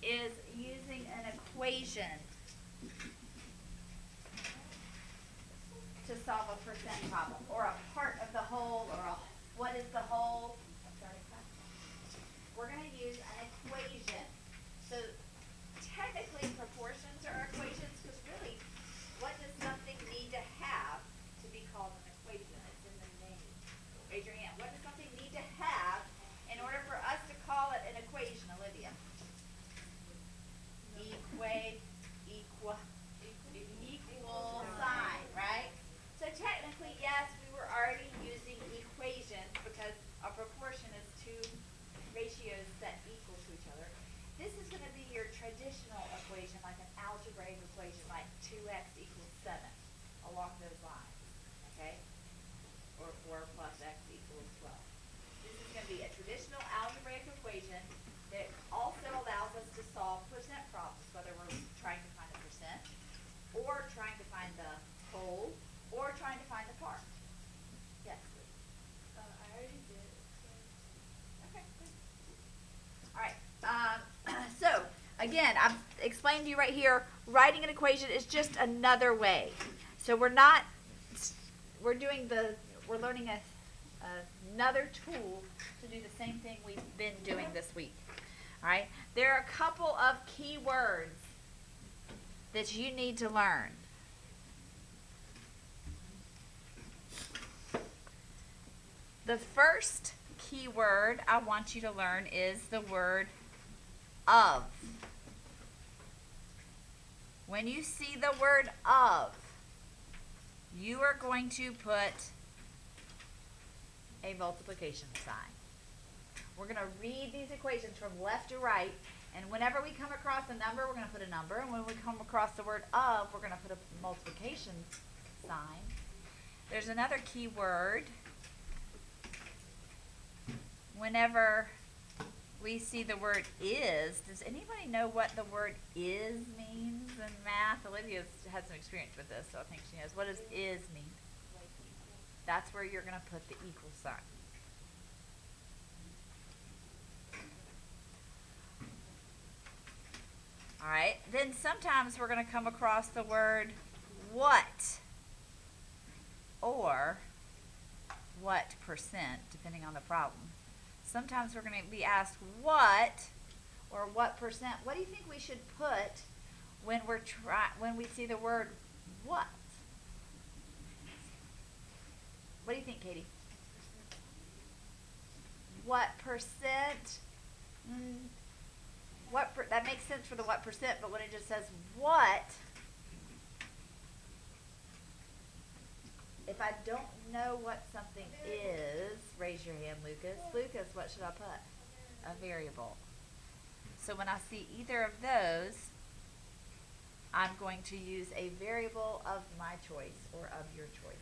is using an equation to solve a percent problem, or a part of the whole, or what is the whole. We're going to use an equation. So technically proportions are equations, because really, what does something need to have to be called an equation? It's in the name. Raise your hand. What does something need to have in order for us to call it an equation, Olivia? Equal sign, right? So technically, yes, we were already using equations because a proportion is two ratios that equal to each other. This is going to be your traditional equation, like an algebraic equation, like 2x equals 7, along those lines, okay? Or 4 plus x equals 12. This is going to be a traditional algebraic equation that also allows us to solve percent problems, whether we're trying to find a percent, or trying to find the whole, or trying to find the part. Yes, please. I already did. Okay, good. All right. So, again, I've explained to you right here, writing an equation is just another way. So we're learning another tool to do the same thing we've been doing this week. All right. There are a couple of key words that you need to learn. The first key word I want you to learn is the word of. When you see the word of, you are going to put a multiplication sign. We're going to read these equations from left to right, and whenever we come across a number, we're going to put a number, and when we come across the word of, we're going to put a multiplication sign. There's another key word. Whenever we see the word is, does anybody know what the word is means in math? Olivia has some experience with this, so I think she knows. What does is mean? That's where you're going to put the equal sign. All right, then sometimes we're going to come across the word what, or what percent, depending on the problem. Sometimes we're going to be asked what, or what percent. What do you think we should put when we see the word what? What do you think, Katie? What percent? That makes sense for the what percent, but when it just says what, if I don't know what something is, raise your hand, Lucas. Lucas, what should I put? A variable. So when I see either of those, I'm going to use a variable of my choice or of your choice.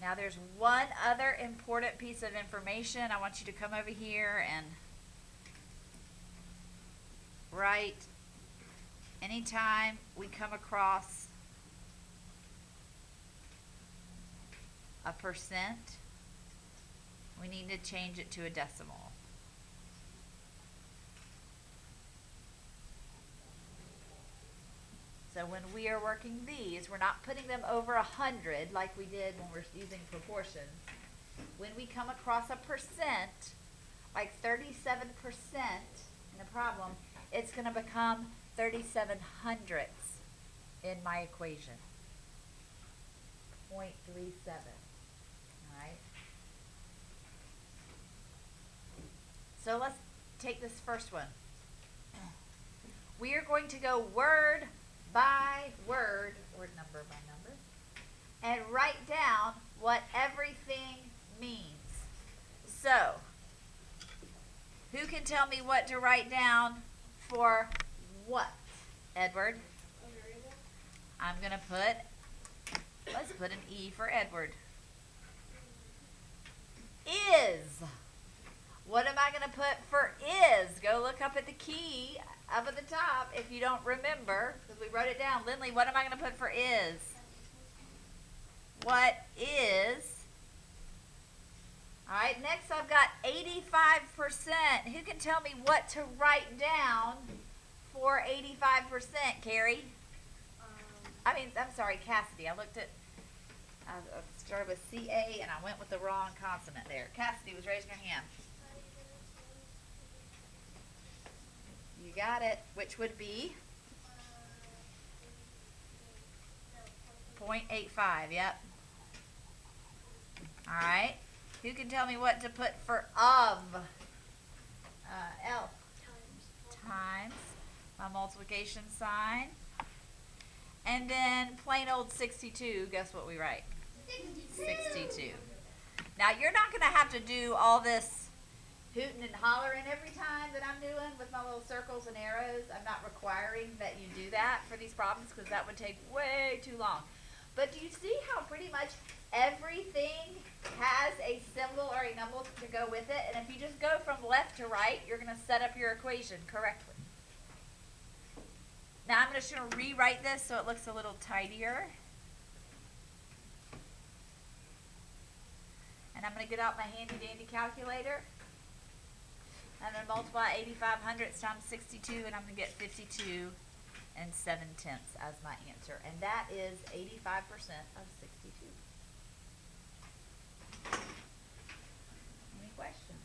Now there's one other important piece of information. I want you to come over here and write anytime we come across a percent, we need to change it to a decimal. So when we are working these, we're not putting them over 100 like we did when we're using proportions. When we come across a percent, like 37% in a problem, it's going to become 37 hundredths in my equation. 0.37. All right. So let's take this first one. We are going to go word by word, or number by number, and write down what everything means. So, who can tell me what to write down for what? Edward? I'm going to let's put an E for Edward. Is. What am I going to put for is? Go look up at the key up at the top if you don't remember, because we wrote it down. Lindley, what am I going to put for is? What is? All right, next I've got 85%. Who can tell me what to write down for 85%, Carrie? I'm sorry, Cassidy. I started with C-A and I went with the wrong consonant there. Cassidy was raising her hand. You got it, which would be 0.85, yep. All right. Who can tell me what to put for of? L. Times. My multiplication sign. And then plain old 62. Guess what we write? 62. Now, you're not going to have to do all this hooting and hollering every time that I'm doing with my little circles and arrows. I'm not requiring that you do that for these problems because that would take way too long. But do you see how pretty much everything has a symbol or a number to go with it? And if you just go from left to right, you're going to set up your equation correctly. Now I'm just going to rewrite this so it looks a little tidier. And I'm going to get out my handy dandy calculator. I'm going to multiply 85 hundredths times 62 and I'm going to get 52 and 7/10 as my answer. And that is 85% of 62. Any questions?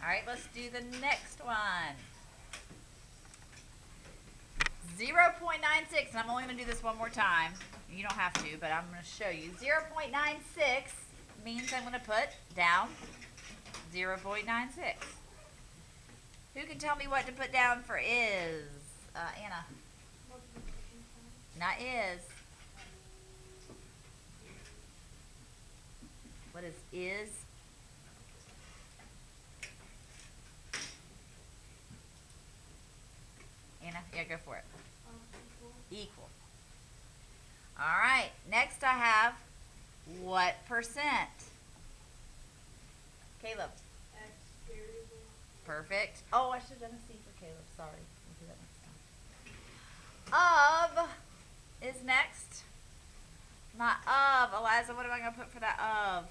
All right, let's do the next one. 0.96, and I'm only going to do this one more time. You don't have to, but I'm going to show you. 0.96 means I'm going to put down 0.96. Who can tell me what to put down for is? Anna. Not is. What is is? Anna, yeah, go for it. Equal. All right, next I have what percent? Caleb. X variable. Perfect. Oh, I should have done a C for Caleb. Sorry. We'll do that next time. Of is next. My of. Eliza, what am I going to put for that of?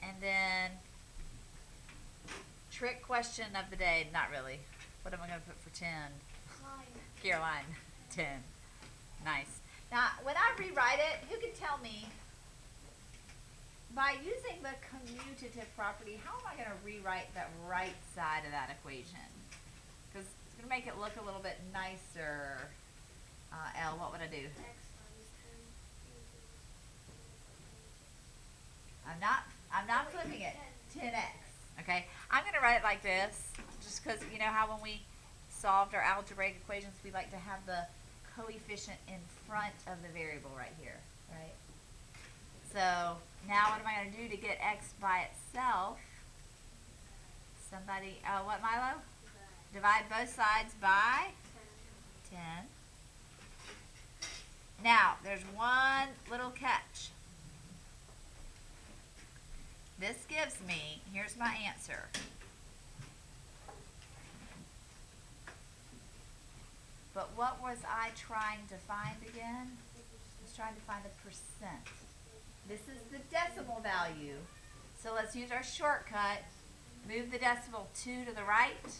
And then trick question of the day. Not really. What am I going to put for 10? Caroline. 10. Nice. Now, when I rewrite it, who can tell me, by using the commutative property, how am I going to rewrite that right side of that equation? Because it's going to make it look a little bit nicer. L, what would I do? I'm not flipping it. 10x. Okay? I'm going to write it like this, just because you know how when we solved our algebraic equations, we like to have the coefficient in front of the variable right here, right? So now what am I going to do to get x by itself? Somebody, what, Milo? Divide both sides by 10. Now, there's one little catch. This gives me, here's my answer. But what was I trying to find again? I was trying to find the percent. This is the decimal value. So let's use our shortcut. Move the decimal 2 to the right.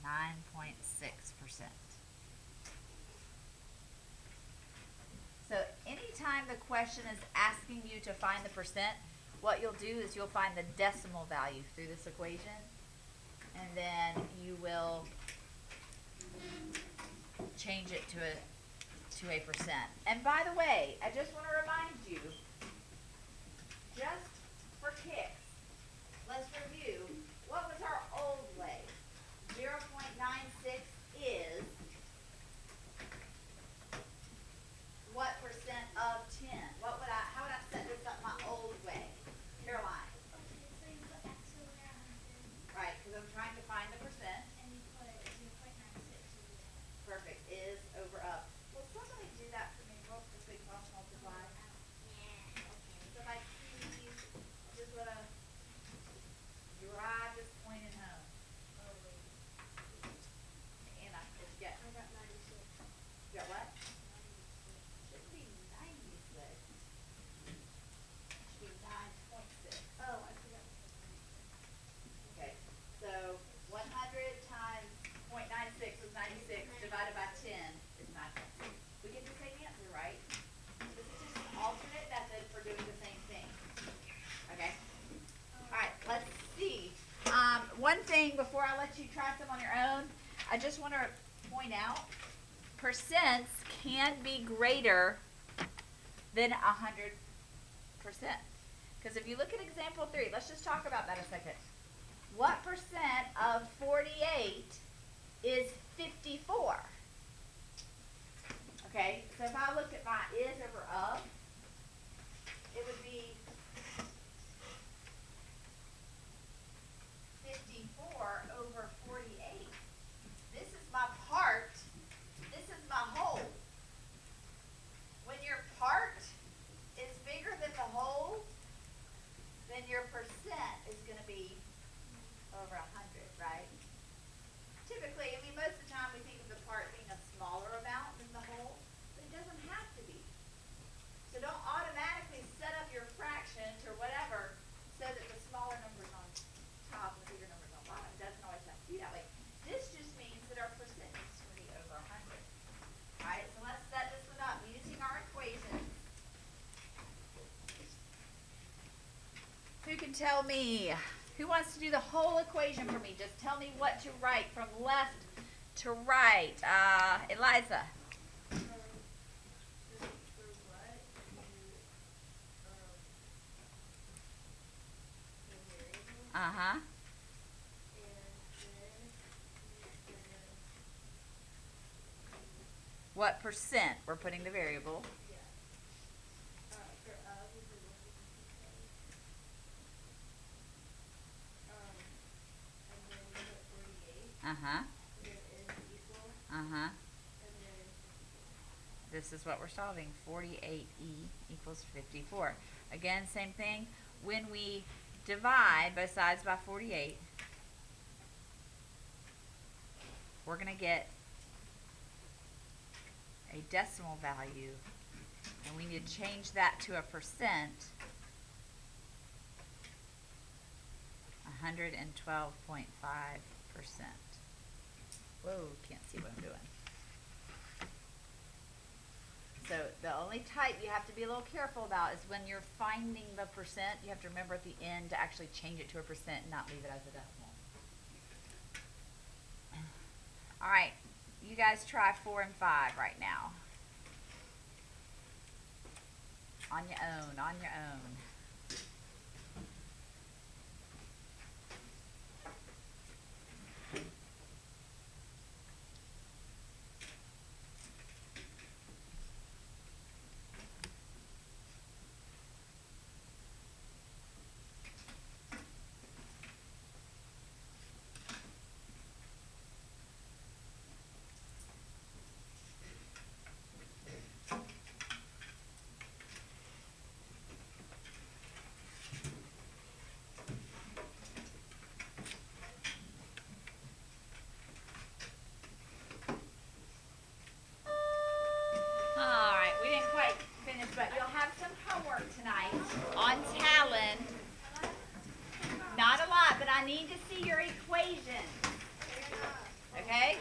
.6%. So anytime the question is asking you to find the percent, what you'll do is you'll find the decimal value through this equation, and then you will change it to a percent. And by the way, I just want to remind you, just for kicks, let's review. What was our old way? 0.96 is what percent of 10? How would I set this up my old way? Caroline. So you put X over there. Right, because I'm trying to find the percent. And you put 0.96 over there. Perfect. Is over up. Will somebody do that for me real quickly? Cross multiply. Yeah. Okay. Somebody please just let us drive this point in home. Oh, wait. Anna, what you get? I got 96. You got what? thing before I let you try some on your own, I just want to point out percents can be greater than 100%. Because if you look at example 3, let's just talk about that a second. What percent of 48 is 54? Okay, so if I looked at my is over of, it would be 54 over 48. This is my part. This is my whole. When your part is bigger than the whole, then your percent is going to be over 100, right? Typically, I mean, most of the time we think of the part being a smaller amount than the whole, but it doesn't have to be. So don't automatically set up your fractions or whatever so that the smaller number's on top and the bigger number's on bottom. It doesn't always have to be that way. This just means that our percent needs to be over 100. Alright, so let's set this one up using our equations. Who can tell me? Who wants to do the whole equation for me? Just tell me what to write from left to right. Eliza. Uh-huh. What percent we're putting the variable? Uh-huh. Uh-huh. This is what we're solving. 48e equals 54. Again, same thing. When we divide both sides by 48, we're going to get a decimal value, and we need to change that to a percent. 112.5%. Whoa, can't see what I'm doing. So the only type you have to be a little careful about is when you're finding the percent, you have to remember at the end to actually change it to a percent and not leave it as a decimal. All right, you guys try 4 and 5 right now. On your own, on your own. But you'll have some homework tonight on Talon. Not a lot, but I need to see your equation. Okay?